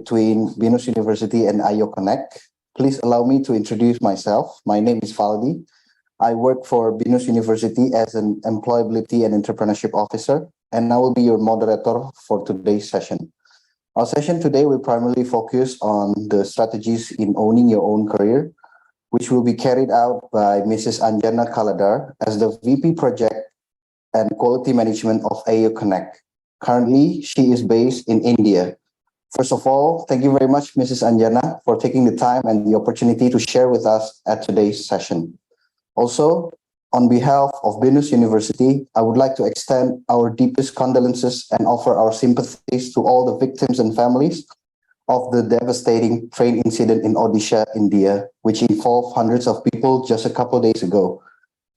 between Venus University and IO Connect. Please allow me to introduce myself. My name is Faldi. I work for Venus University as an Employability and Entrepreneurship Officer, and I will be your moderator for today's session. Our session today will primarily focus on the strategies in owning your own career, which will be carried out by Mrs. Anjana Kaladar as the VP Project and Quality Management of AU Connect. Currently, she is based in India. First of all, thank you very much, Mrs. Anjana, for taking the time and the opportunity to share with us at today's session. Also, on behalf of Venus University, I would like to extend our deepest condolences and offer our sympathies to all the victims and families of the devastating train incident in Odisha, India, which involved hundreds of people just a couple of days ago.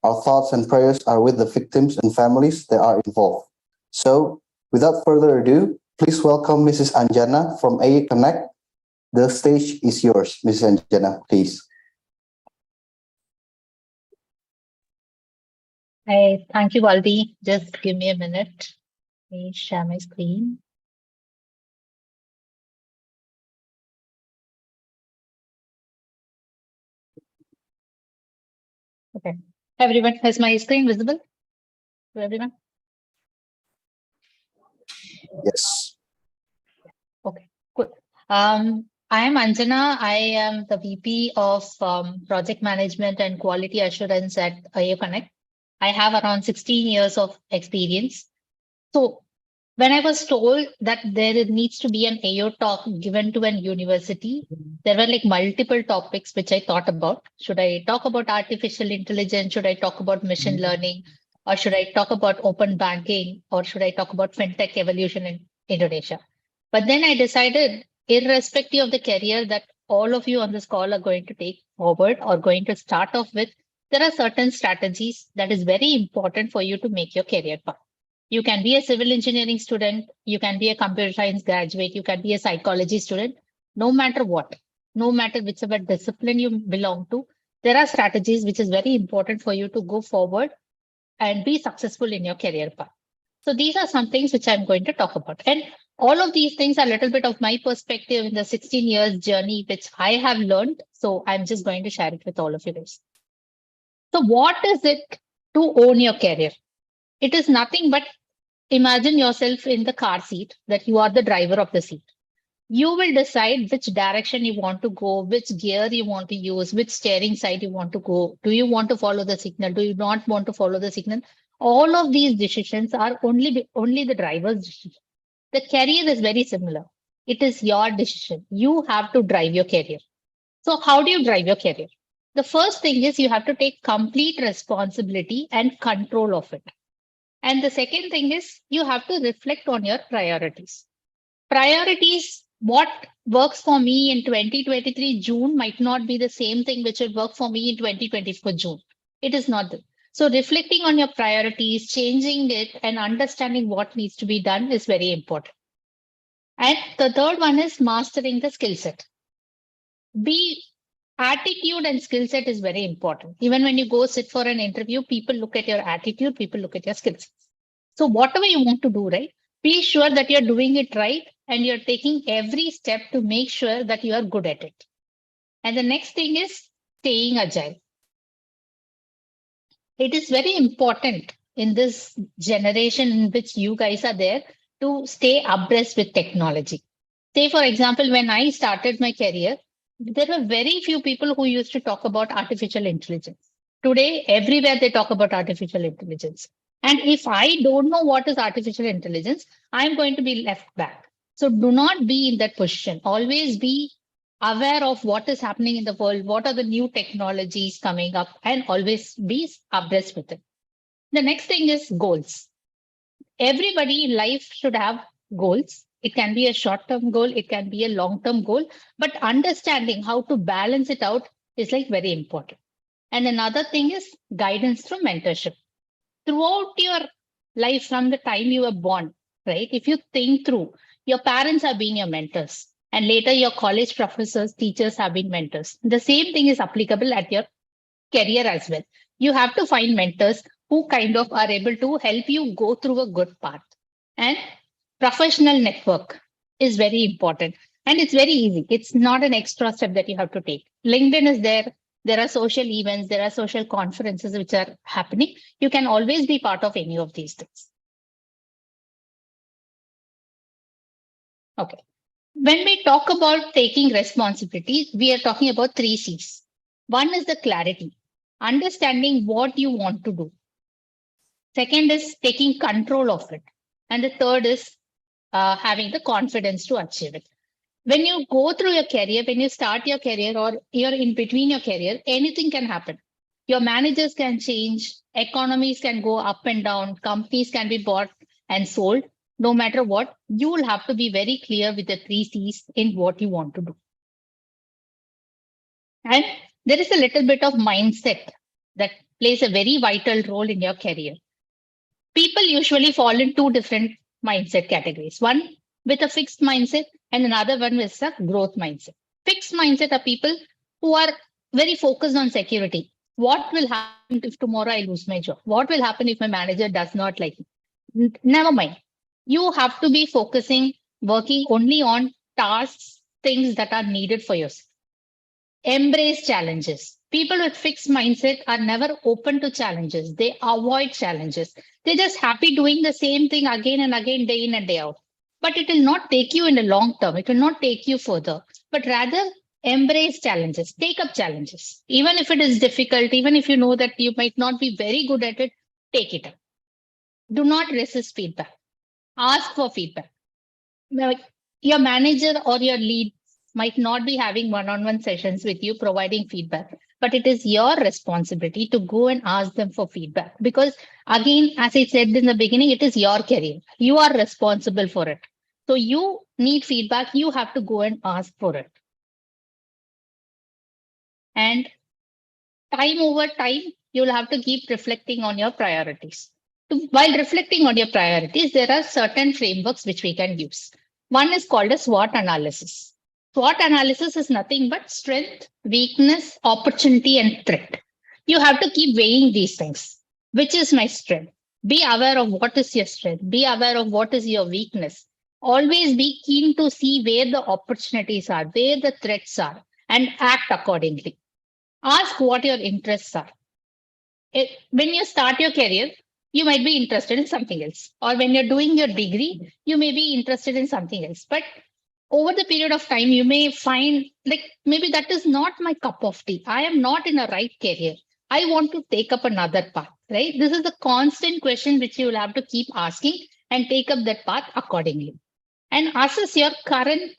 Our thoughts and prayers are with the victims and families that are involved. So, without further ado, please welcome Mrs. Anjana from AE Connect. The stage is yours, Mrs. Anjana, please. Hi, thank you, Valdi. Just give me a minute. Let me share my screen. Okay. Everyone, is my screen visible to everyone? Yes. Okay, good. I am Anjana. I am the VP of Project Management and Quality Assurance at AO Connect. I have around 16 years of experience. So when I was told that there needs to be an AO talk given to an university, there were like multiple topics which I thought about. Should I talk about artificial intelligence? Should I talk about machine learning? Or should I talk about open banking? Or should I talk about fintech evolution in Indonesia? But then I decided, irrespective of the career that all of you on this call are going to take forward or going to start off with, there are certain strategies that is very important for you to make your career path. You can be a civil engineering student, you can be a computer science graduate, you can be a psychology student, no matter what, no matter whichever discipline you belong to, there are strategies which is very important for you to go forward and be successful in your career path. So these are some things which I'm going to talk about. And all of these things are a little bit of my perspective in the 16 years journey, which I have learned. So I'm just going to share it with all of you guys. So what is it to own your career? It is nothing but imagine yourself in the car seat, that you are the driver of the seat. You will decide which direction you want to go, which gear you want to use, which steering side you want to go. Do you want to follow the signal? Do you not want to follow the signal? All of these decisions are only the driver's decision. The career is very similar. It is your decision. You have to drive your career. So how do you drive your career? The first thing is you have to take complete responsibility and control of it. And the second thing is you have to reflect on your priorities. Priorities, what works for me in 2023 June might not be the same thing which will work for me in 2024 June. It is not that. So reflecting on your priorities, changing it, and understanding what needs to be done is very important. And the third one is mastering the skill set. Attitude and skill set is very important. Even when you go sit for an interview, people look at your attitude, people look at your skills. So whatever you want to do, right, be sure that you're doing it right and you're taking every step to make sure that you are good at it. And the next thing is staying agile. It is very important in this generation in which you guys are there to stay abreast with technology. Say, for example, when I started my career, there were very few people who used to talk about artificial intelligence. Today, everywhere they talk about artificial intelligence. And if I don't know what is artificial intelligence, I'm going to be left back. So do not be in that position. Always be aware of what is happening in the world, what are the new technologies coming up, and always be abreast with it. The next thing is goals. Everybody in life should have goals. It can be a short-term goal, it can be a long-term goal, but understanding how to balance it out is like very important. And another thing is guidance through mentorship. Throughout your life, from the time you were born, right? If you think through, your parents have been your mentors, and later your college professors, teachers have been mentors. The same thing is applicable at your career as well. You have to find mentors who kind of are able to help you go through a good path. And professional network is very important. And it's very easy. It's not an extra step that you have to take. LinkedIn is there. There are social events, there are social conferences which are happening. You can always be part of any of these things. Okay. When we talk about taking responsibility, we are talking about three C's. One is the clarity, understanding what you want to do. Second is taking control of it. And the third is having the confidence to achieve it. When you go through your career, when you start your career or you're in between your career, anything can happen. Your managers can change, economies can go up and down, companies can be bought and sold. No matter what, you will have to be very clear with the three C's in what you want to do. And there is a little bit of mindset that plays a very vital role in your career. People usually fall in two different mindset categories. One with a fixed mindset and another one with a growth mindset. Fixed mindset are people who are very focused on security. What will happen if tomorrow I lose my job? What will happen if my manager does not like me? Never mind. You have to be focusing, working only on tasks, things that are needed for yourself. Embrace challenges. People with fixed mindset are never open to challenges. They avoid challenges. They're just happy doing the same thing again and again, day in and day out. But it will not take you in the long term. It will not take you further. But rather, embrace challenges. Take up challenges. Even if it is difficult, even if you know that you might not be very good at it, take it up. Do not resist feedback. Ask for feedback. Now, your manager or your lead might not be having one-on-one sessions with you providing feedback, but it is your responsibility to go and ask them for feedback because again, as I said in the beginning, it is your career. You are responsible for it. So you need feedback, you have to go and ask for it. And time over time, you'll have to keep reflecting on your priorities. While reflecting on your priorities, there are certain frameworks which we can use. One is called a SWOT analysis. SWOT analysis is nothing but strength, weakness, opportunity, and threat. You have to keep weighing these things. Which is my strength? Be aware of what is your strength. Be aware of what is your weakness. Always be keen to see where the opportunities are, where the threats are, and act accordingly. Ask what your interests are. When you start your career, you might be interested in something else. Or when you're doing your degree, you may be interested in something else. But over the period of time, you may find like maybe that is not my cup of tea. I am not in a right career. I want to take up another path, right? This is the constant question which you will have to keep asking and take up that path accordingly. And assess your current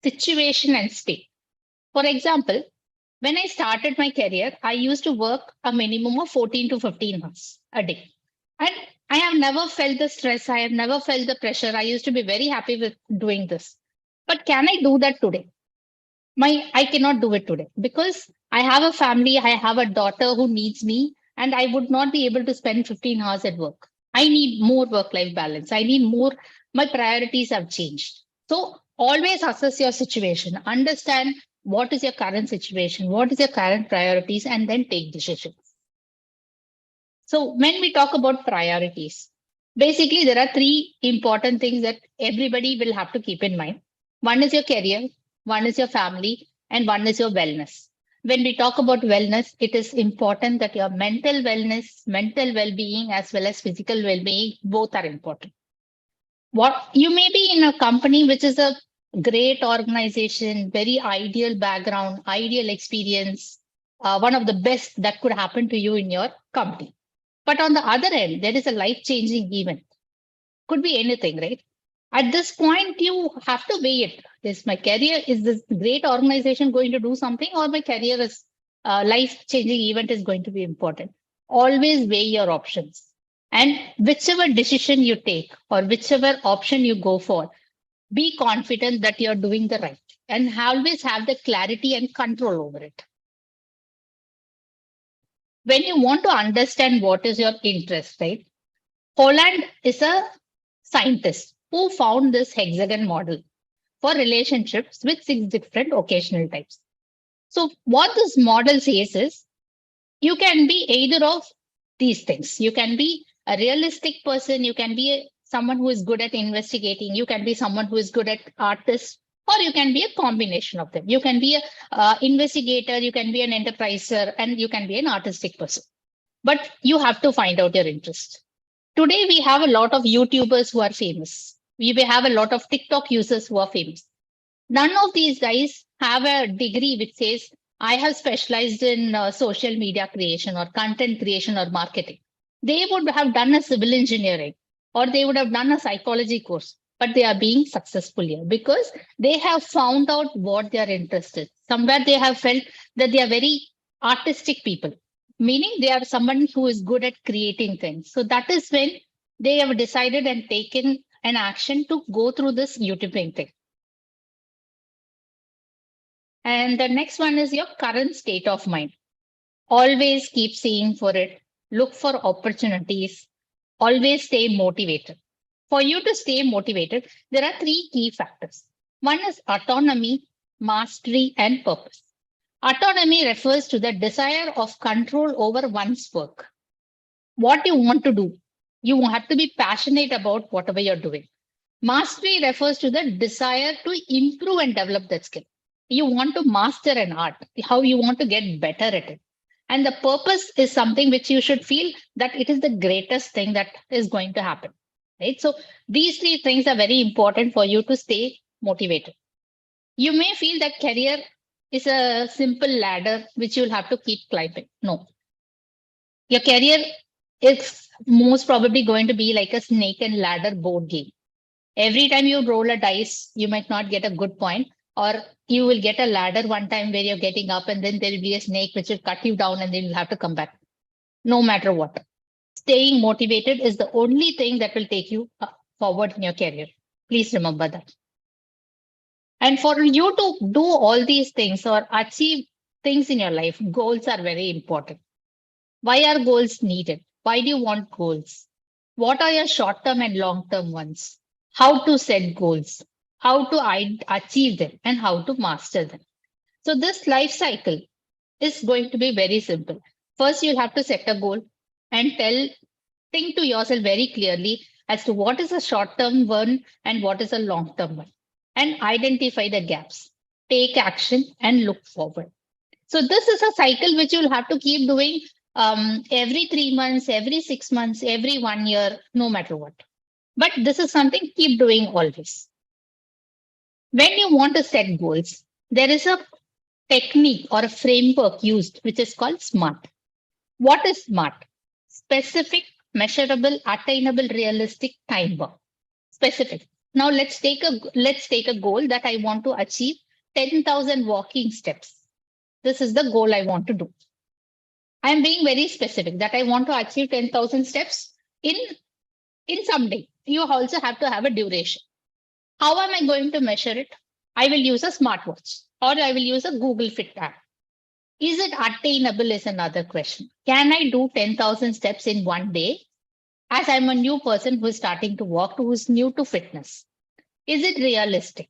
situation and state. For example, when I started my career, I used to work a minimum of 14 to 15 hours a day. And I have never felt the stress. I have never felt the pressure. I used to be very happy with doing this. But can I do that today? I cannot do it today because I have a family, I have a daughter who needs me, and I would not be able to spend 15 hours at work. I need more work-life balance. I need more, my priorities have changed. So always assess your situation, understand what is your current situation, what is your current priorities, and then take decisions. So when we talk about priorities, basically there are three important things that everybody will have to keep in mind. One is your career, one is your family, and one is your wellness. When we talk about wellness, it is important that your mental wellness, mental well-being, as well as physical well-being, both are important. What you may be in a company which is a great organization, very ideal background, ideal experience, one of the best that could happen to you in your company. But on the other end, there is a life-changing event. Could be anything, right? At this point, you have to weigh it. Is my career, is this great organization going to do something, or my career is life-changing event is going to be important? Always weigh your options. And whichever decision you take or whichever option you go for, be confident that you're doing the right and always have the clarity and control over it. When you want to understand what is your interest, right? Holland is a scientist who found this hexagon model for relationships with 6 different occasional types. So, what this model says is you can be either of these things. You can be a realistic person, you can be someone who is good at investigating, you can be someone who is good at artist, or you can be a combination of them. You can be a investigator, you can be an enterpriser, and you can be an artistic person. But you have to find out your interest. Today, we have a lot of YouTubers who are famous. We may have a lot of TikTok users who are famous. None of these guys have a degree which says, I have specialized in social media creation or content creation or marketing. They would have done a civil engineering or they would have done a psychology course, but they are being successful here because they have found out what they are interested. Somewhere they have felt that they are very artistic people, meaning they are someone who is good at creating things. So that is when they have decided and taken an action to go through this YouTubing thing. And the next one is your current state of mind. Always keep seeing for it, look for opportunities, always stay motivated. For you to stay motivated, there are three key factors. One is autonomy, mastery, and purpose. Autonomy refers to the desire of control over one's work. What you want to do, you have to be passionate about whatever you're doing. Mastery refers to the desire to improve and develop that skill. You want to master an art, how you want to get better at it. And the purpose is something which you should feel that it is the greatest thing that is going to happen. Right? So these three things are very important for you to stay motivated. You may feel that career is a simple ladder which you'll have to keep climbing. No. Your career is most probably going to be like a snake and ladder board game. Every time you roll a dice, you might not get a good point, or you will get a ladder one time where you're getting up, and then there will be a snake which will cut you down, and then you'll have to come back. No matter what. Staying motivated is the only thing that will take you forward in your career. Please remember that. And for you to do all these things or achieve things in your life, goals are very important. Why are goals needed? Why do you want goals? What are your short term and long term ones? How to set goals, how to achieve them, and how to master them. So, this life cycle is going to be very simple. First, you'll have to set a goal and think to yourself very clearly as to what is a short term one and what is a long term one, and identify the gaps, take action, and look forward. So, this is a cycle which you'll have to keep doing every 3 months, every 6 months, every 1 year, no matter what. But this is something keep doing always. When you want to set goals, there is a technique or a framework used, which is called SMART. What is SMART? Specific, measurable, attainable, realistic, time bound. Specific. Now let's take a goal that I want to achieve 10,000 walking steps. This is the goal I want to do. I'm being very specific that I want to achieve 10,000 steps in some day. You also have to have a duration. How am I going to measure it? I will use a smartwatch or I will use a Google Fit app. Is it attainable is another question. Can I do 10,000 steps in one day? As I'm a new person who is starting to walk, who is new to fitness. Is it realistic?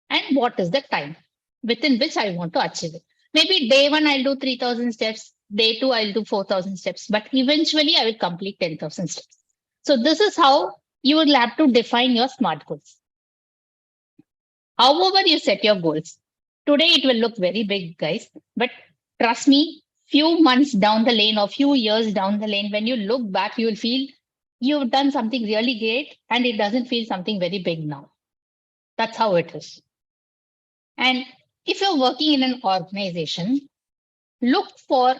And what is the time within which I want to achieve it? Maybe day one, I'll do 3,000 steps. Day two, I'll do 4,000 steps. But eventually, I will complete 10,000 steps. So this is how you will have to define your SMART goals. However, you set your goals. Today, it will look very big, guys. But trust me, few months down the lane or few years down the lane, when you look back, you will feel you've done something really great and it doesn't feel something very big now. That's how it is. And if you're working in an organization, look for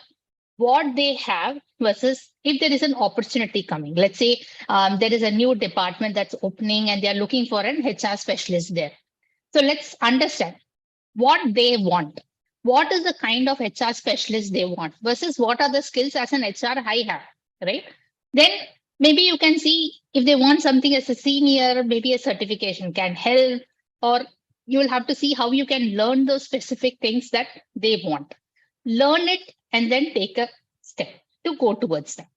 what they have versus if there is an opportunity coming. Let's say there is a new department that's opening and they're looking for an HR specialist there. So let's understand what they want. What is the kind of HR specialist they want versus what are the skills as an HR I have, right? Then maybe you can see if they want something as a senior, maybe a certification can help, or you will have to see how you can learn those specific things that they want. Learn it and then take a step to go towards that.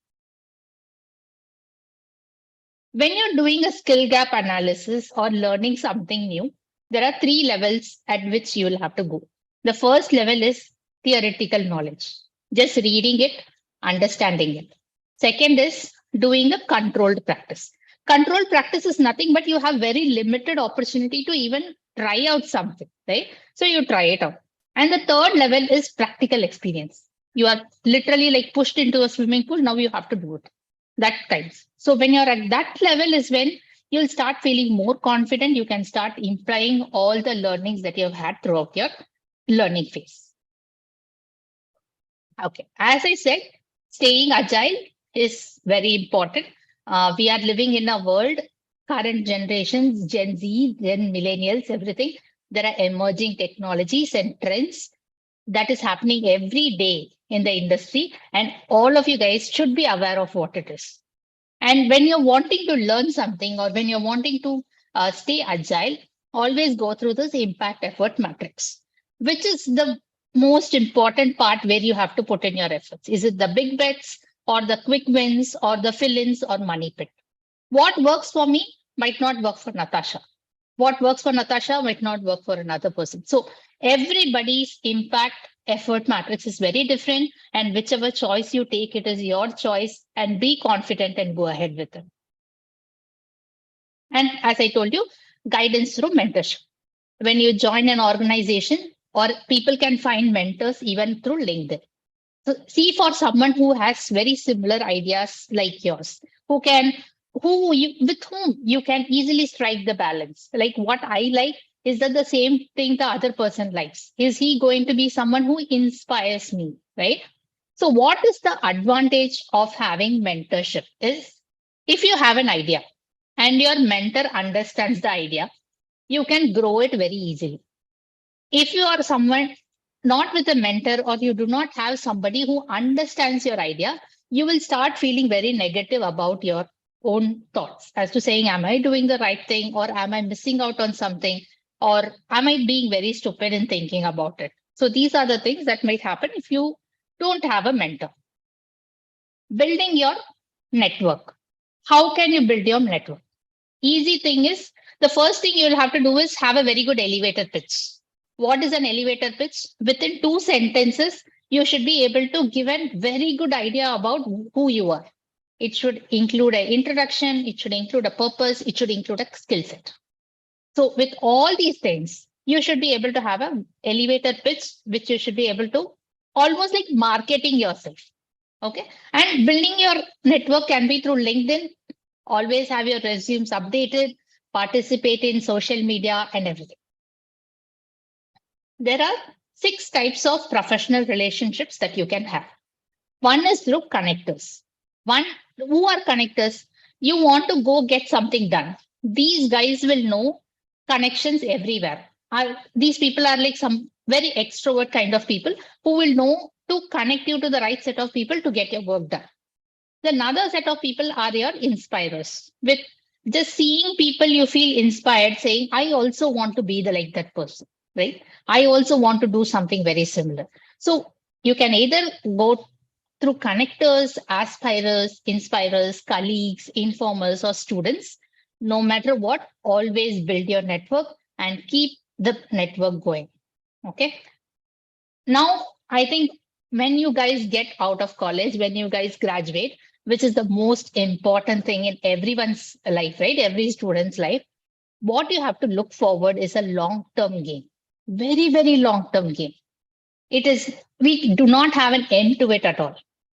When you're doing a skill gap analysis or learning something new, there are 3 levels at which you will have to go. The first level is theoretical knowledge, just reading it, understanding it. Second is doing a controlled practice. Controlled practice is nothing but you have very limited opportunity to even try out something, right? So you try it out. And the third level is practical experience. You are literally like pushed into a swimming pool. Now you have to do it. That kind. So when you're at that level is when you'll start feeling more confident. You can start implying all the learnings that you've had throughout your learning phase. Okay. As I said, staying agile is very important. We are living in a world, current generations, Gen Z, Gen millennials, everything. There are emerging technologies and trends that is happening every day in the industry. And all of you guys should be aware of what it is. And when you're wanting to learn something or when you're wanting to stay agile, always go through this impact effort matrix, which is the most important part where you have to put in your efforts. Is it the big bets or the quick wins or the fill ins or money pit? What works for me might not work for Natasha. What works for Natasha might not work for another person. So everybody's impact effort matrix is very different. And whichever choice you take, it is your choice and be confident and go ahead with it. And as I told you, guidance through mentorship. When you join an organization, or people can find mentors even through LinkedIn. So see for someone who has very similar ideas like yours, who can, who you, with whom you can easily strike the balance. Like what I like is that the same thing the other person likes. Is he going to be someone who inspires me, right? So what is the advantage of having mentorship is if you have an idea and your mentor understands the idea, you can grow it very easily. If you are someone not with a mentor or you do not have somebody who understands your idea, you will start feeling very negative about your own thoughts as to saying, am I doing the right thing or am I missing out on something or am I being very stupid in thinking about it? So these are the things that might happen if you don't have a mentor. Building your network. How can you build your network? Easy thing is the first thing you'll have to do is have a very good elevator pitch. What is an elevator pitch? Within 2 sentences, you should be able to give a very good idea about who you are. It should include an introduction, it should include a purpose, it should include a skill set. So with all these things, you should be able to have an elevator pitch, which you should be able to almost like marketing yourself. Okay. And building your network can be through LinkedIn. Always have your resumes updated, participate in social media and everything. There are 6 types of professional relationships that you can have. One is through connectors. One, who are connectors? You want to go get something done. These guys will know connections everywhere. These people are like some very extrovert kind of people who will know to connect you to the right set of people to get your work done. Another set of people are your inspirers. With just seeing people, you feel inspired, saying, I also want to be the like that person, right? I also want to do something very similar. So you can either go through connectors, aspirers, inspirers, colleagues, informers, or students. No matter what, always build your network and keep the network going. Okay. Now, I think when you guys get out of college, when you guys graduate, which is the most important thing in everyone's life, right? Every student's life, what you have to look forward is a long-term game, very, very long-term game. It is, we do not have an end to it at all.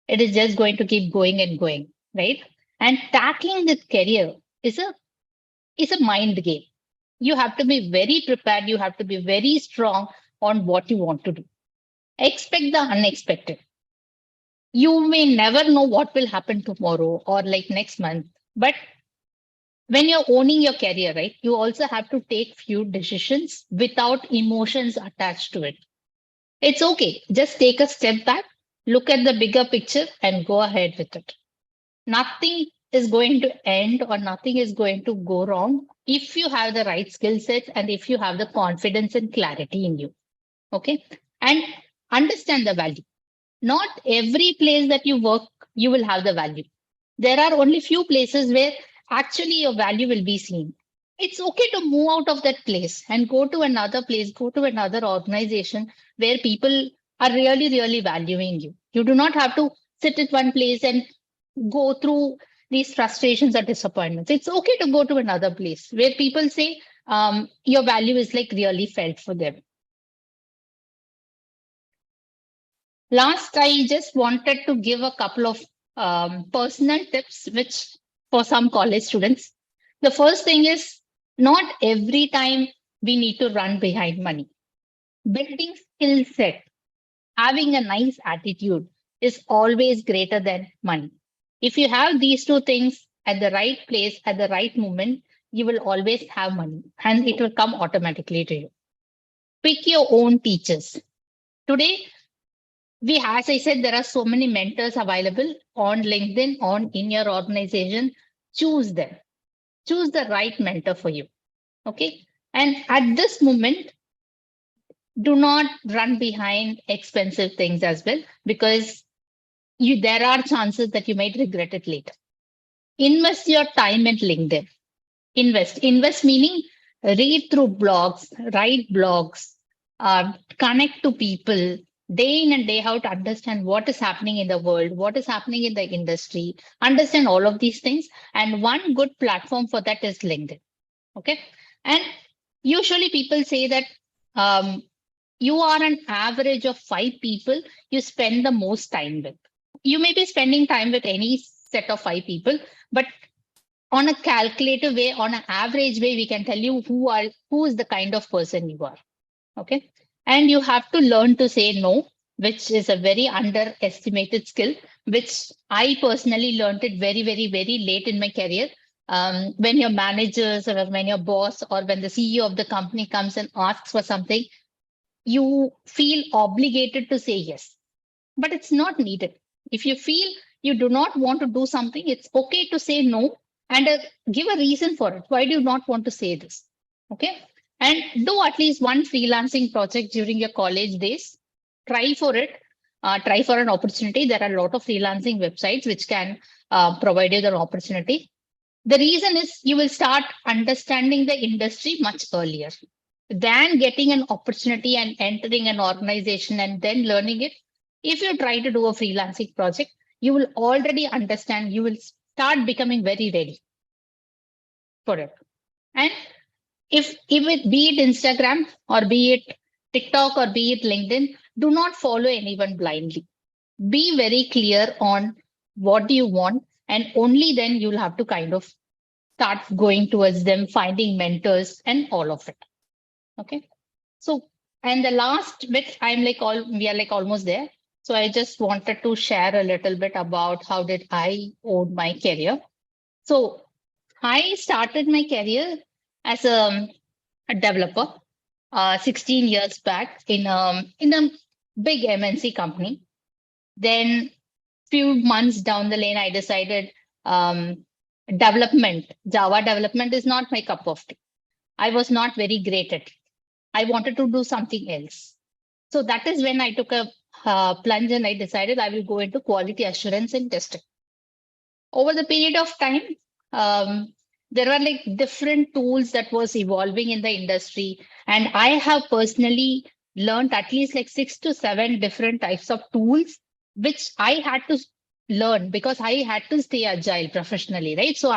It is just going to keep going and going, right? And tackling this career is a mind game. You have to be very prepared. You have to be very strong on what you want to do. Expect the unexpected. You may never know what will happen tomorrow or like next month, but when you're owning your career, right, you also have to take few decisions without emotions attached to it. It's okay. Just take a step back, look at the bigger picture and go ahead with it. Nothing is going to end or nothing is going to go wrong if you have the right skill sets and if you have the confidence and clarity in you. Okay. And understand the value. Not every place that you work, you will have the value. There are only few places where actually your value will be seen. It's okay to move out of that place and go to another place, go to another organization where people are really, really valuing you. You do not have to sit at one place and go through these frustrations or disappointments. It's okay to go to another place where people say, your value is like really felt for them. Last, I just wanted to give a couple of personal tips, which for some college students. The first thing is not every time we need to run behind money. Building skill set, having a nice attitude is always greater than money. If you have these two things at the right place at the right moment, you will always have money and it will come automatically to you. Pick your own teachers. Today, as I said, there are so many mentors available on LinkedIn, on in your organization. Choose them. Choose the right mentor for you. Okay. And at this moment, do not run behind expensive things as well, because there are chances that you might regret it later. Invest your time in LinkedIn. Invest meaning read through blogs, write blogs, connect to people day in and day out to understand what is happening in the world, what is happening in the industry, understand all of these things. And one good platform for that is LinkedIn. Okay. And usually people say that you are an average of 5 people you spend the most time with. You may be spending time with any set of 5 people, but on a calculative way, on an average way, we can tell you who is the kind of person you are. Okay. And you have to learn to say no, which is a very underestimated skill, which I personally learned it very, very, very late in my career. When your managers or when your boss or when the CEO of the company comes and asks for something, you feel obligated to say yes, but it's not needed. If you feel you do not want to do something, it's okay to say no and give a reason for it. Why do you not want to say this? Okay. And do at least one freelancing project during your college days. Try for it. Try for an opportunity. There are a lot of freelancing websites which can provide you the opportunity. The reason is you will start understanding the industry much earlier than getting an opportunity and entering an organization and then learning it. If you try to do a freelancing project, you will already understand, you will start becoming very ready for it. And if it be it Instagram or be it TikTok or be it LinkedIn, do not follow anyone blindly. Be very clear on what do you want, and only then you'll have to kind of start going towards them, finding mentors and all of it. Okay. So, and the last bit, we are like almost there. So I just wanted to share a little bit about how did I own my career. So I started my career as a developer 16 years back in a big MNC company. Then few months down the lane, I decided Java development is not my cup of tea. I was not very great at it. I wanted to do something else. So that is when I took a plunge and I decided I will go into quality assurance and testing. Over the period of time, there were like different tools that was evolving in the industry. And I have personally learned at least like 6 to 7 different types of tools, which I had to learn because I had to stay agile professionally, right? So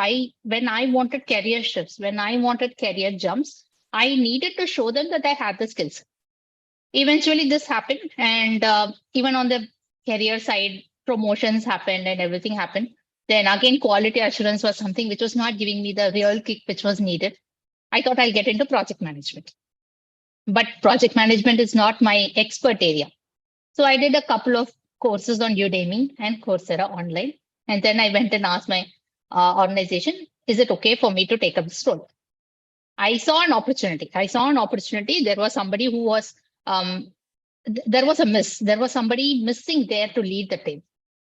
when I wanted career shifts, when I wanted career jumps, I needed to show them that I had the skills. Eventually this happened, and even on the career side, promotions happened and everything happened. Then again, quality assurance was something which was not giving me the real kick which was needed. I thought I'll get into project management, but project management is not my expert area. So I did a couple of courses on Udemy and Coursera online, and then I went and asked my organization, is it okay for me to take up this role? I saw an opportunity. There was somebody who was there was a miss. There was somebody missing there to lead the team.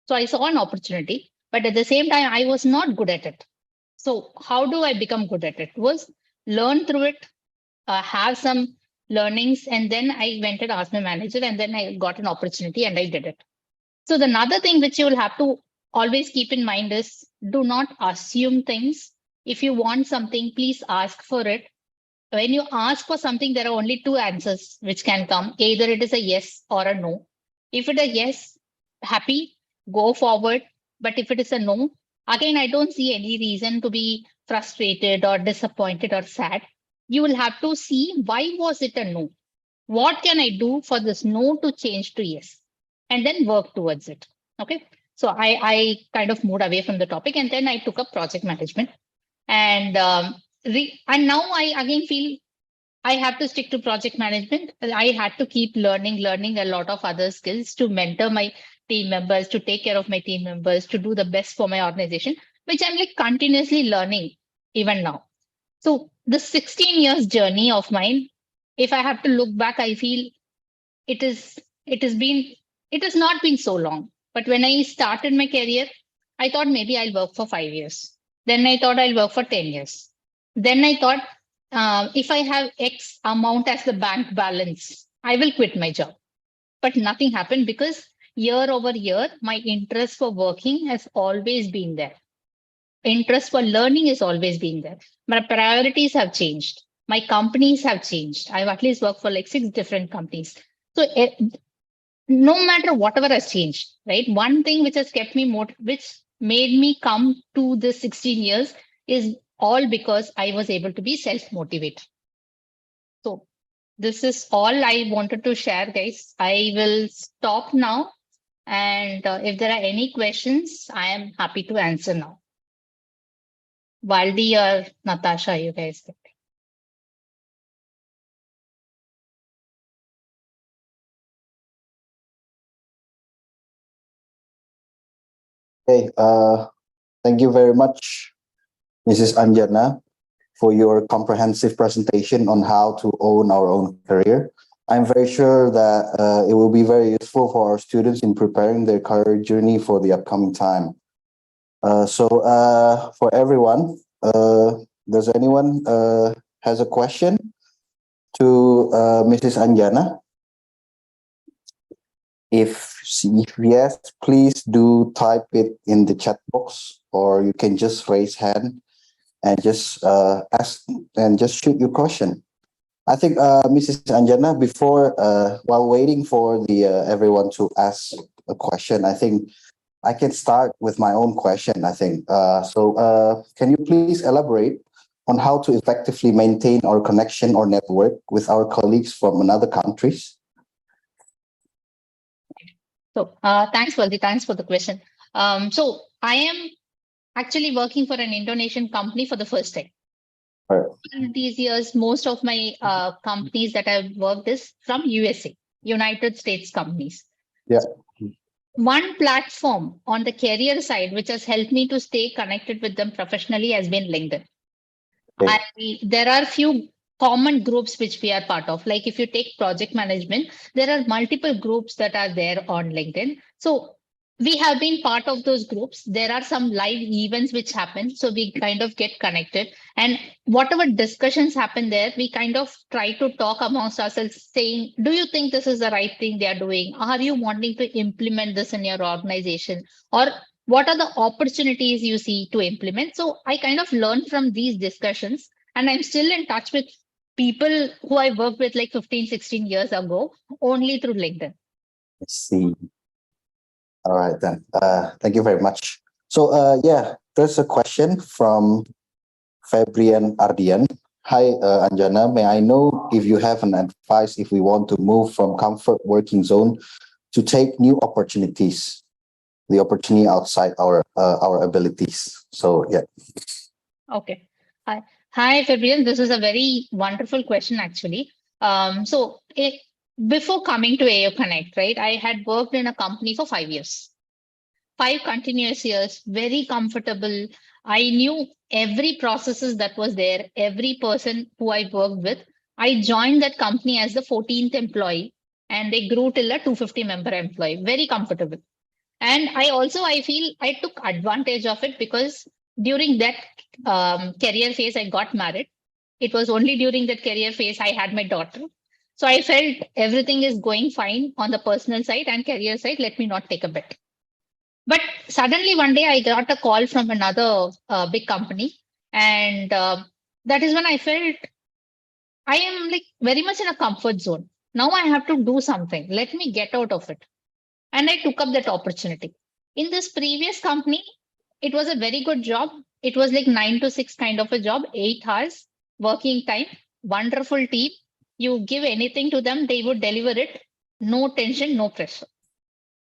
So I saw an opportunity, but at the same time, I was not good at it. So how do I become good at it? Was learn through it, have some learnings, and then I went and asked my manager, and then I got an opportunity and I did it. So the another thing which you will have to always keep in mind is do not assume things. If you want something, please ask for it. When you ask for something, there are only two answers which can come. Either it is a yes or a no. If it is a yes, happy, go forward. But if it is a no, again, I don't see any reason to be frustrated or disappointed or sad. you will have to see why was it a no? What can I do for this no to change to yes? And then work towards it. Okay. So I kind of moved away from the topic and then I took up project management. And and now I again feel I have to stick to project management. I had to keep learning a lot of other skills to mentor my team members, to take care of my team members, to do the best for my organization, which I'm like continuously learning even now. So the 16 years journey of mine, if I have to look back, I feel it is it has been it has not been so long. But when I started my career, I thought maybe I'll work for 5 years. Then I thought I'll work for 10 years. Then I thought if I have X amount as the bank balance, I will quit my job. But nothing happened because year over year, my interest for working has always been there. Interest for learning is always been there. My priorities have changed. My companies have changed. I've at least worked for like 6 different companies. So no matter whatever has changed, right? One thing which has kept me which made me come to this 16 years is all because I was able to be self-motivated. So this is all I wanted to share, guys. I will stop now. And if there are any questions, I am happy to answer now. Valdi or Natasha, you guys. Hey, thank you very much, Mrs. Anjana, for your comprehensive presentation on how to own our own career. I'm very sure that it will be very useful for our students in preparing their career journey for the upcoming time. For everyone, does anyone has a question to Mrs. Anjana? If yes, please do type it in the chat box, or you can just raise hand and just ask and just shoot your question. I think, Mrs. Anjana, before while waiting for the everyone to ask a question, I think I can start with my own question. I think can you please elaborate on how to effectively maintain our connection or network with our colleagues from another countries? So thanks, Valdi. Thanks for the question. So I am actually working for an Indonesian company for the first time. Right. In these years, most of my companies that I've worked is from USA, United States companies. Yeah. One platform on the career side, which has helped me to stay connected with them professionally, has been LinkedIn. There are few common groups which we are part of. Like if you take project management, there are multiple groups that are there on LinkedIn. So we have been part of those groups. There are some live events which happen. So we kind of get connected. And whatever discussions happen there, we kind of try to talk amongst ourselves saying, do you think this is the right thing they are doing? Are you wanting to implement this in your organization? Or what are the opportunities you see to implement? So I kind of learned from these discussions, and I'm still in touch with people who I worked with like 15, 16 years ago, only through LinkedIn. I see. All right then. Thank you very much. So there's a question from Fabrian Ardian. Hi, Anjana. May I know if you have an advice if we want to move from comfort working zone to take new opportunities, the opportunity outside our abilities. So yeah. Okay. Hi, Fabrian. This is a very wonderful question, actually. Before coming to AO Connect, right, I had worked in a company for 5 years. 5 continuous years, very comfortable. I knew every processes that was there, every person who I worked with. I joined that company as the 14th employee, and they grew till a 250-member employee. Very comfortable. And I feel I took advantage of it because during that career phase, I got married. It was only during that career phase I had my daughter. So I felt everything is going fine on the personal side and career side. Let me not take a bet. But suddenly one day I got a call from another big company. And that is when I felt I am like very much in a comfort zone. Now I have to do something. Let me get out of it. And I took up that opportunity. In this previous company, it was a very good job. It was like 9 to 6 kind of a job, 8 hours working time, wonderful team. You give anything to them, they would deliver it. No tension, no pressure.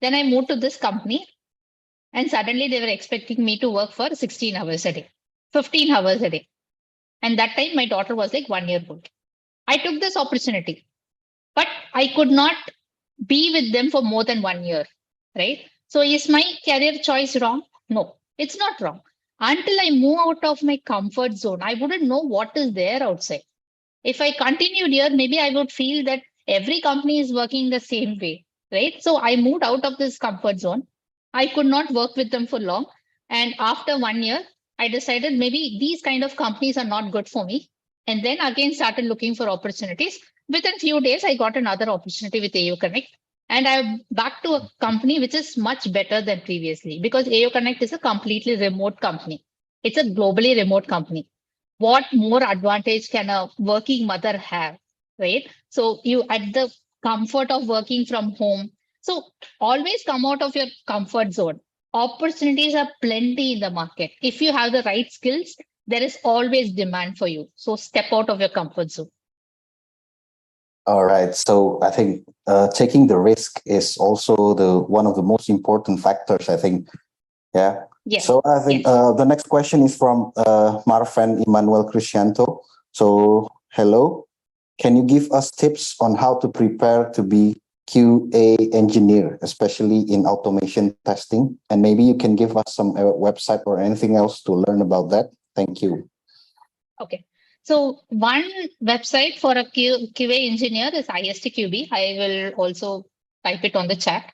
Then I moved to this company, and suddenly they were expecting me to work for 16 hours a day, 15 hours a day. And that time my daughter was like 1 year old. I took this opportunity, but I could not be with them for more than 1 year, right? So is my career choice wrong? No, it's not wrong. Until I move out of my comfort zone, I wouldn't know what is there outside. If I continued here, maybe I would feel that every company is working the same way, right? So I moved out of this comfort zone. I could not work with them for long. And after 1 year, I decided maybe these kind of companies are not good for me. And then again started looking for opportunities. Within few days, I got another opportunity with AO Connect. And I'm back to a company which is much better than previously because AO Connect is a completely remote company. It's a globally remote company. What more advantage can a working mother have, right? So you at the comfort of working from home. So always come out of your comfort zone. Opportunities are plenty in the market. If you have the right skills, there is always demand for you. So step out of your comfort zone. All right. So I think taking the risk is also the one of the most important factors, I think. Yeah. Yes. So I think Yes. the next question is from Marfen Emmanuel Cristianto. So hello, can you give us tips on how to prepare to be QA engineer, especially in automation testing? And maybe you can give us some website or anything else to learn about that. Thank you. Okay. So one website for a QA engineer is ISTQB. I will also type it on the chat.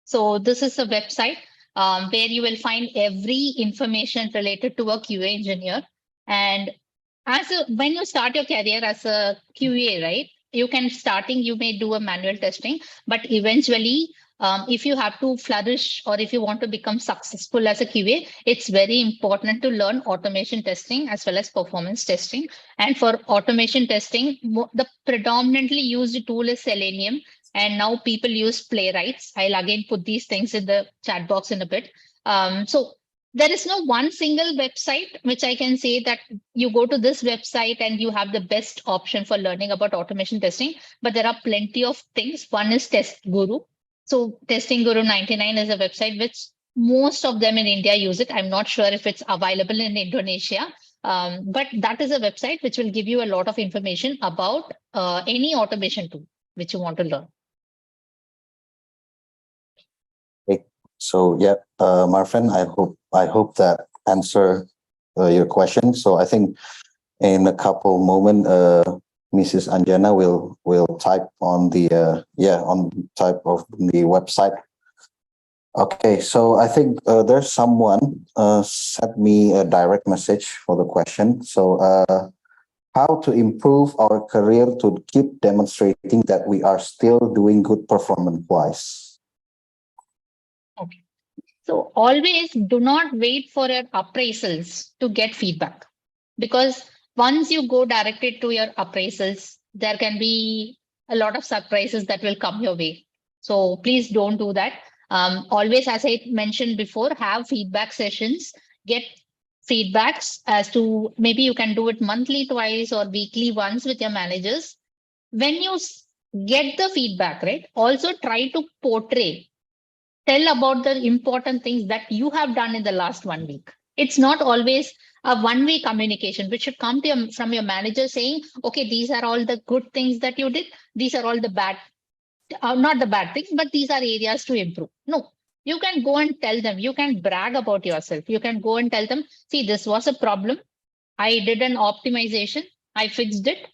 So this is a website where you will find every information related to a QA engineer. And when you start your career as a QA, right? You may do a manual testing, but eventually, if you have to flourish or if you want to become successful as a QA, it's very important to learn automation testing as well as performance testing. And for automation testing, the predominantly used tool is Selenium. And now people use Playwrights. I'll again put these things in the chat box in a bit. So there is no one single website which I can say that you go to this website and you have the best option for learning about automation testing, but there are plenty of things. One is Test Guru. So Testing Guru 99 is a website which most of them in India use it. I'm not sure if it's available in Indonesia, but that is a website which will give you a lot of information about any automation tool which you want to learn. So yeah, Marvin, I hope that answer your question. So I think in a couple moment, Mrs. Anjana will type on the type of the website. Okay, so I think there's someone sent me a direct message for the question. So how to improve our career to keep demonstrating that we are still doing good performance wise. Okay. So always do not wait for your appraisals to get feedback, because once you go directed to your appraisals, there can be a lot of surprises that will come your way. So please don't do that. Always, as I mentioned before, have feedback sessions, get feedbacks as to maybe you can do it monthly twice or weekly once with your managers. When you get the feedback, right, also try to tell about the important things that you have done in the last 1 week. It's not always a one-way communication, which should come to from your manager saying, okay, these are all the good things that you did. These are all the bad, not the bad things, but these are areas to improve. No, you can go and tell them, you can brag about yourself. You can go and tell them, see, this was a problem. I did an optimization. I fixed it.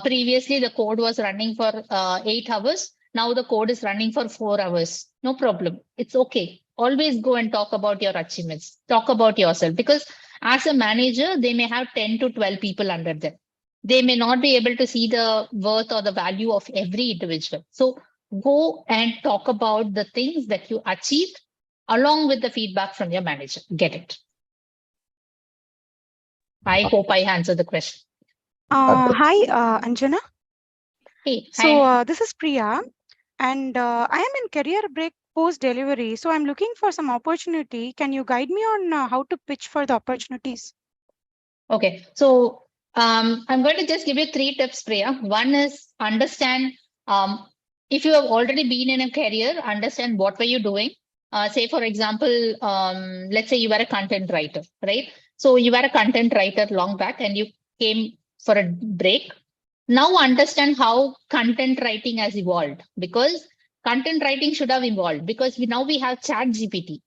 Previously, the code was running for 8 hours. Now the code is running for 4 hours. No problem. It's okay. Always go and talk about your achievements. Talk about yourself, because as a manager, they may have 10 to 12 people under them. They may not be able to see the worth or the value of every individual. So go and talk about the things that you achieved along with the feedback from your manager. Get it. I hope I answered the question. Hi, Anjana. Hey, So hi. this is Priya, and I am in career break post delivery. So I'm looking for some opportunity. Can you guide me on how to pitch for the opportunities? Okay, so I'm going to just give you 3 tips, Priya. One is understand, if you have already been in a career, understand what were you doing. Say, for example, let's say you were a content writer, right? So you were a content writer long back and you came for a break. Now understand how content writing has evolved, because content writing should have evolved because now we have chat GPT,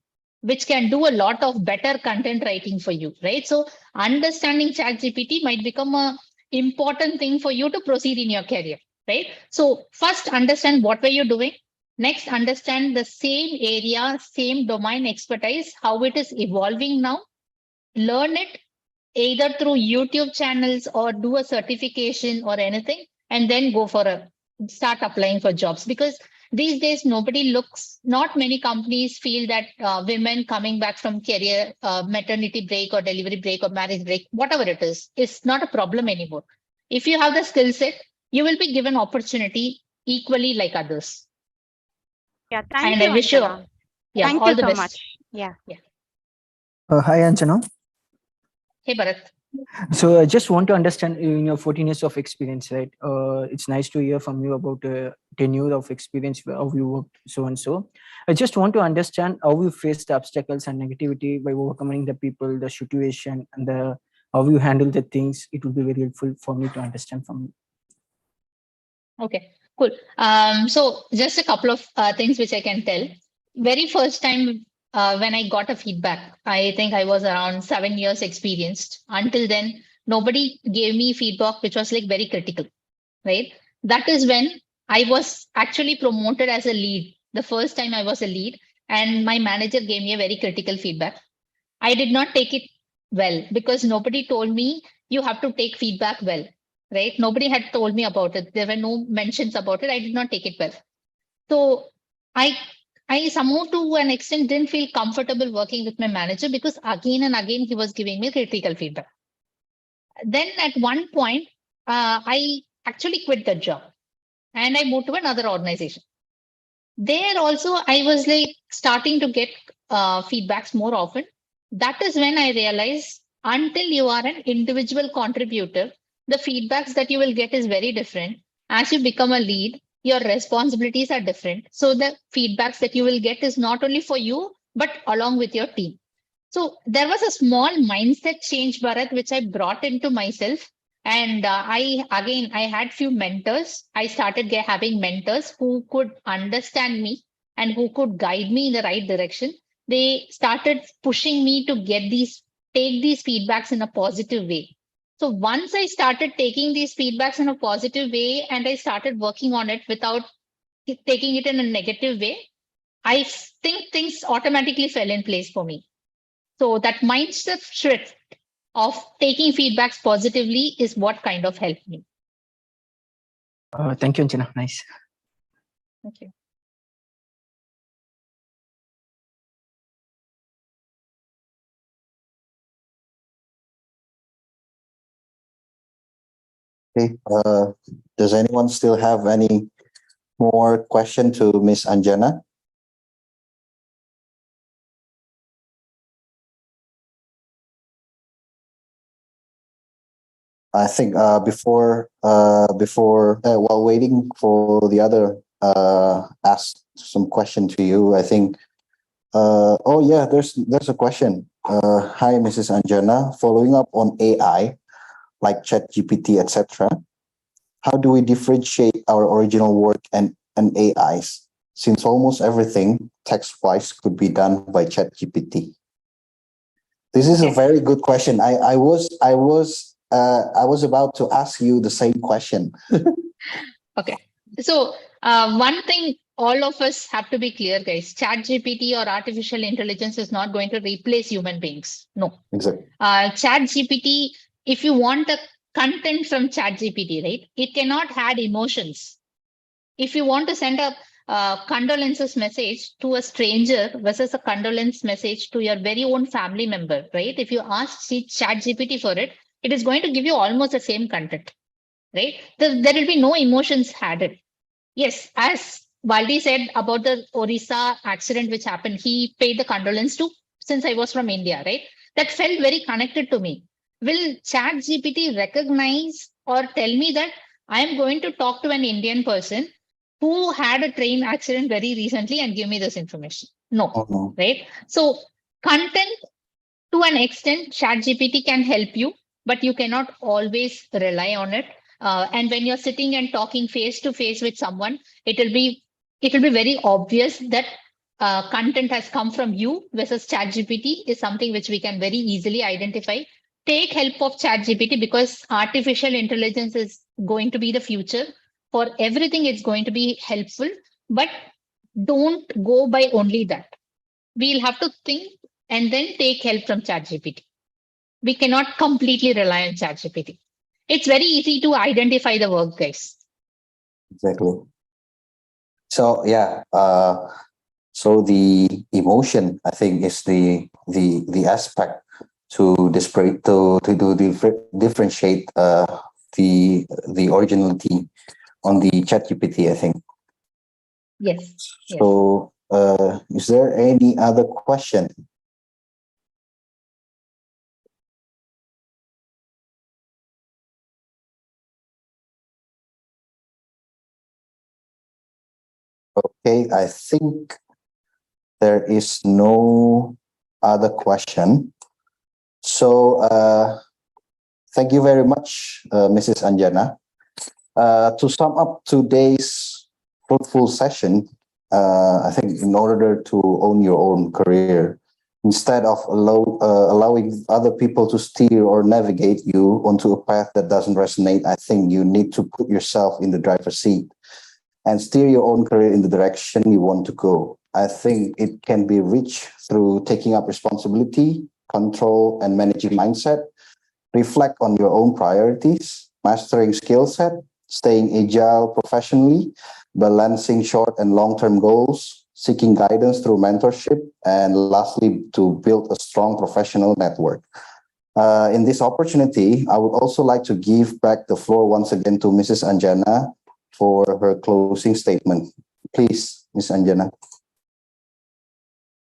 which can do a lot of better content writing for you, right? So understanding chat GPT might become a important thing for you to proceed in your career, right? So first understand what were you doing. Next, understand the same area, same domain expertise, how it is evolving now. Learn it either through YouTube channels or do a certification or anything, and then go for start applying for jobs. Because these days, not many companies feel that women coming back from career, maternity break or delivery break or marriage break, whatever it is not a problem anymore. If you have the skill set, you will be given opportunity equally like others. Yeah, thank And you, I wish you, Anjana. yeah, Thank all you the so best. much. Yeah. Hi, Anjana. Hey, Bharat. So I just want to understand in your 14 years of experience, right? It's nice to hear from you about 10 years of experience, how you worked, so and so. I just want to understand how you faced the obstacles and negativity by overcoming the people, the situation, and how you handle the things. It would be very helpful for me to understand from you. Okay, cool. So just a couple of things which I can tell. Very first time when I got a feedback, I think I was around 7 years experienced. Until then, nobody gave me feedback which was like very critical, right? That is when I was actually promoted as a lead. The first time I was a lead, and my manager gave me a very critical feedback. I did not take it well because nobody told me you have to take feedback well, right? Nobody had told me about it. There were no mentions about it. I did not take it well. So I I somehow to an extent didn't feel comfortable working with my manager because again and again he was giving me critical feedback. Then at one point, I actually quit the job and I moved to another organization. There also I was like starting to get feedbacks more often. That is when I realized until you are an individual contributor, the feedbacks that you will get is very different. As you become a lead, your responsibilities are different. So the feedbacks that you will get is not only for you, but along with your team. So there was a small mindset change, Bharat, which I brought into myself. And I had few mentors. I started having mentors who could understand me and who could guide me in the right direction. They started pushing me to take these feedbacks in a positive way. So once I started taking these feedbacks in a positive way and I started working on it without taking it in a negative way, I think things automatically fell in place for me. So that mindset shift of taking feedbacks positively is what kind of helped me. Thank you, Anjana. Nice. Thank you. Okay. Does anyone still have any more question to Miss Anjana? I think while waiting for the other ask some question to you, I think oh yeah, there's a question. Hi, Mrs. Anjana. Following up on AI like ChatGPT, etc. How do we differentiate our original work and AIs? Since almost everything text-wise could be done by ChatGPT. This is a very good question. I was about to ask you the same question. Okay. So one thing all of us have to be clear, guys. ChatGPT or artificial intelligence is not going to replace human beings. No. Exactly. ChatGPT, if you want the content from ChatGPT, right, it cannot add emotions. If you want to send a condolences message to a stranger versus a condolence message to your very own family member, right? If you ask ChatGPT for it, it is going to give you almost the same content, right? There will be no emotions added. Yes, as Valdi said about the Orissa accident which happened, he paid the condolence to since I was from India, right? That felt very connected to me. will ChatGPT recognize or tell me that I am going to talk to an Indian person who had a train accident very recently and give me this information? No, Oh, no. right? So content, to an extent, ChatGPT can help you, but you cannot always rely on it. And when you're sitting and talking face to face with someone, it will be very obvious that content has come from you versus ChatGPT is something which we can very easily identify. Take help of ChatGPT because artificial intelligence is going to be the future. For everything, it's going to be helpful, but don't go by only that. We'll have to think and then take help from ChatGPT. We cannot completely rely on ChatGPT. It's very easy to identify the work, guys. Exactly. So yeah, so the emotion, I think, is the aspect to disparate to differentiate the originality on the ChatGPT, I think. Yes. Yes. So is there any other question? Okay, I think there is no other question. So thank you very much, Mrs. Anjana. To sum up today's fruitful session, I think in order to own your own career, instead of allowing other people to steer or navigate you onto a path that doesn't resonate, I think you need to put yourself in the driver's seat and steer your own career in the direction you want to go. I think it can be reached through taking up responsibility, control, and managing mindset. Reflect on your own priorities, mastering skill set, staying agile professionally, balancing short and long-term goals, seeking guidance through mentorship, and lastly, to build a strong professional network. In this opportunity, I would also like to give back the floor once again to Mrs. Anjana for her closing statement. Please, Ms. Anjana.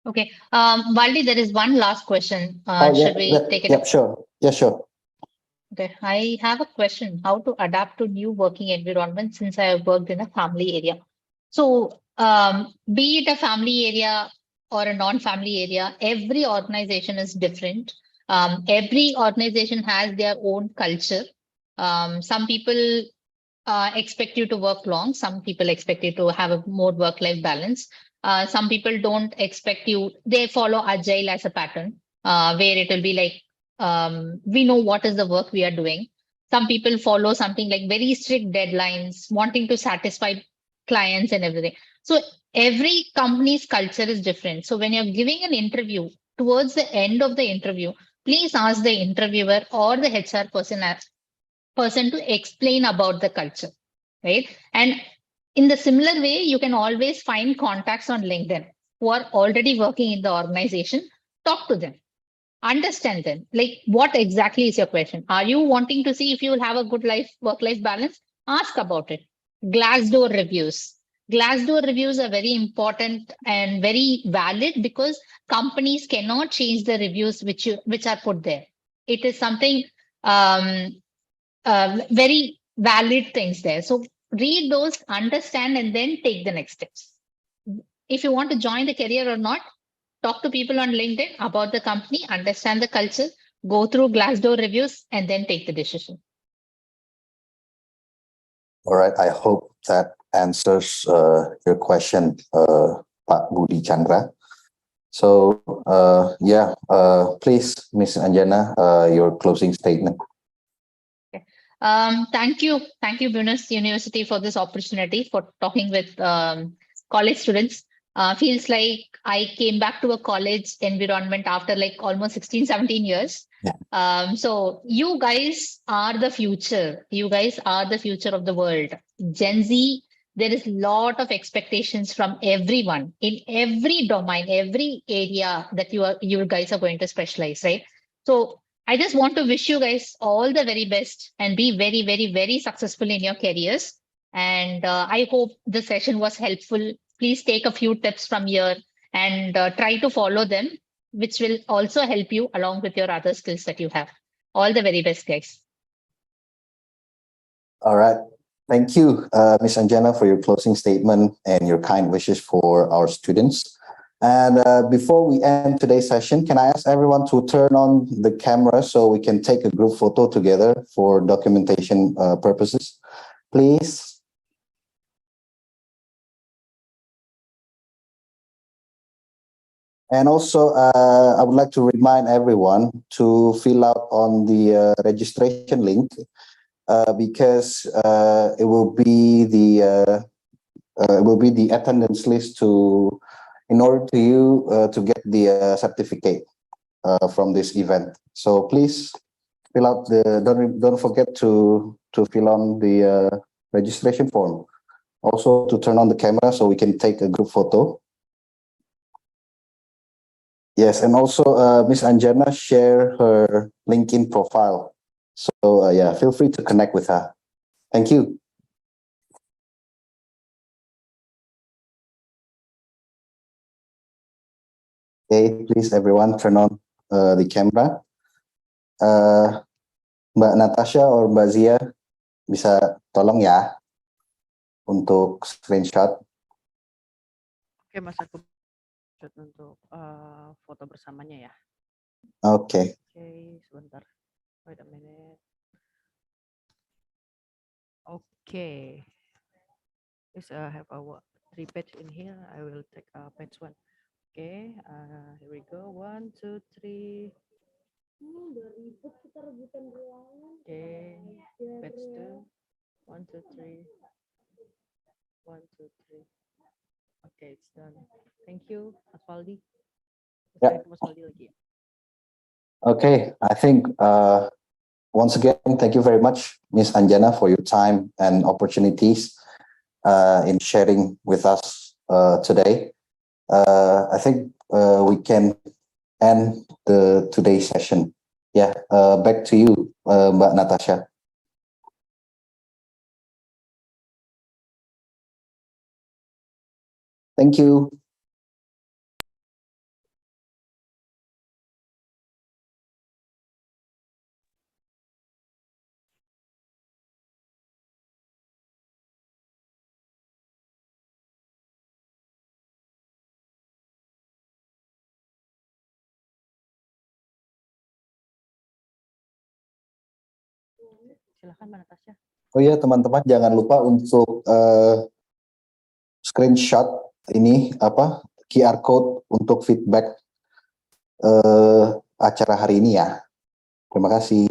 Okay. Valdi, there is one last question. Should we take it Yep, up? sure. Yeah, sure. Okay. I have a question. How to adapt to new working environment since I have worked in a family area? So, be it a family area or a non-family area, every organization is different. Every organization has their own culture. Some people expect you to work long. Some people expect you to have a more work-life balance. Some people don't expect you. They follow agile as a pattern, where it will be like we know what is the work we are doing. Some people follow something like very strict deadlines, wanting to satisfy clients and everything. So every company's culture is different. So when you're giving an interview, towards the end of the interview, please ask the interviewer or the HR person to explain about the culture, right? And in the similar way, you can always find contacts on LinkedIn who are already working in the organization. Talk to them, understand them. Like, what exactly is your question? Are you wanting to see if you will have a good work-life balance? Ask about it. Glassdoor reviews. Glassdoor reviews are very important and very valid because companies cannot change the reviews which are put there. It is something um, very valid things there. So read those, understand, and then take the next steps. If you want to join the career or not, talk to people on LinkedIn about the company, understand the culture, go through Glassdoor reviews, and then take the decision. All right. I hope that answers your question, Pak Budi Chandra. So, please, Ms. Anjana, your closing statement. Thank you, Buenos University, for this opportunity for talking with college students. Feels like I came back to a college environment after like almost 16, 17 years. Yeah. So you guys are the future. You guys are the future of the world. Gen Z, there is a lot of expectations from everyone in every domain, every area that you guys are going to specialize, right? So I just want to wish you guys all the very best and be very, very, very successful in your careers. And I hope the session was helpful. Please take a few tips from here and try to follow them, which will also help you along with your other skills that you have. All the very best, guys. All right. Thank you, Ms. Anjana, for your closing statement and your kind wishes for our students. And before we end today's session, can I ask everyone to turn on the camera so we can take a group photo together for documentation purposes, please? And also, I would like to remind everyone to fill out on the registration link because it will be the attendance list in order to you to get the certificate from this event. So please fill out don't forget to fill on the registration form. Also to turn on the camera so we can take a group photo. Yes, and also Miss Anjana share her LinkedIn profile. So yeah, feel free to connect with her. Thank you. Okay, please everyone turn on the camera. Mbak Natasha or Mbak Zia bisa tolong ya untuk screenshot. Oke, Mas, aku untuk foto bersamanya ya. Oke. Oke, sebentar. Wait a minute. Okay. Please have a 3 page in here. I will take page 1. Okay, here we go. 1, 2, 3. Okay, page 2. 1, 2, 3. 1, 2, 3. Okay, it's done. Thank you, Mas Faldi. Yeah. Mas Faldi lagi. Okay, I think once again, thank you very much, Ms. Anjana, for your time and opportunities in sharing with us today. I think we can end today's session. Yeah, back to you, Mbak Natasha. Thank you. Silakan, Mbak Natasha. Oh iya, teman-teman jangan lupa untuk screenshot ini QR code untuk feedback acara hari ini ya. Terima kasih.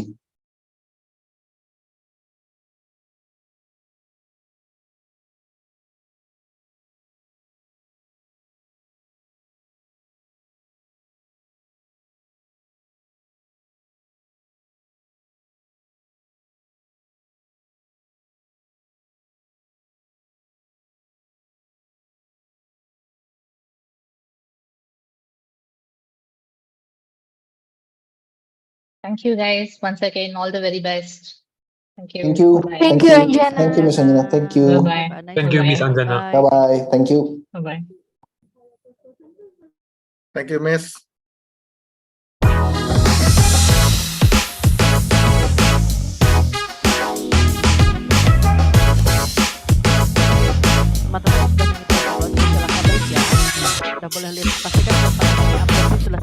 Thank you, guys. Once again, all the very best. Thank you. Thank you. Bye-bye. Thank you, Anjana. Thank you, Miss Anjana. Thank you. Bye-bye. Have a nice Thank you, day. Miss Anjana. Bye. Bye-bye. Thank you. Bye-bye. Thank you, Miss. Teman-teman sudah mengikuti silahkan like ya. Sudah boleh lihat pastikan upload sudah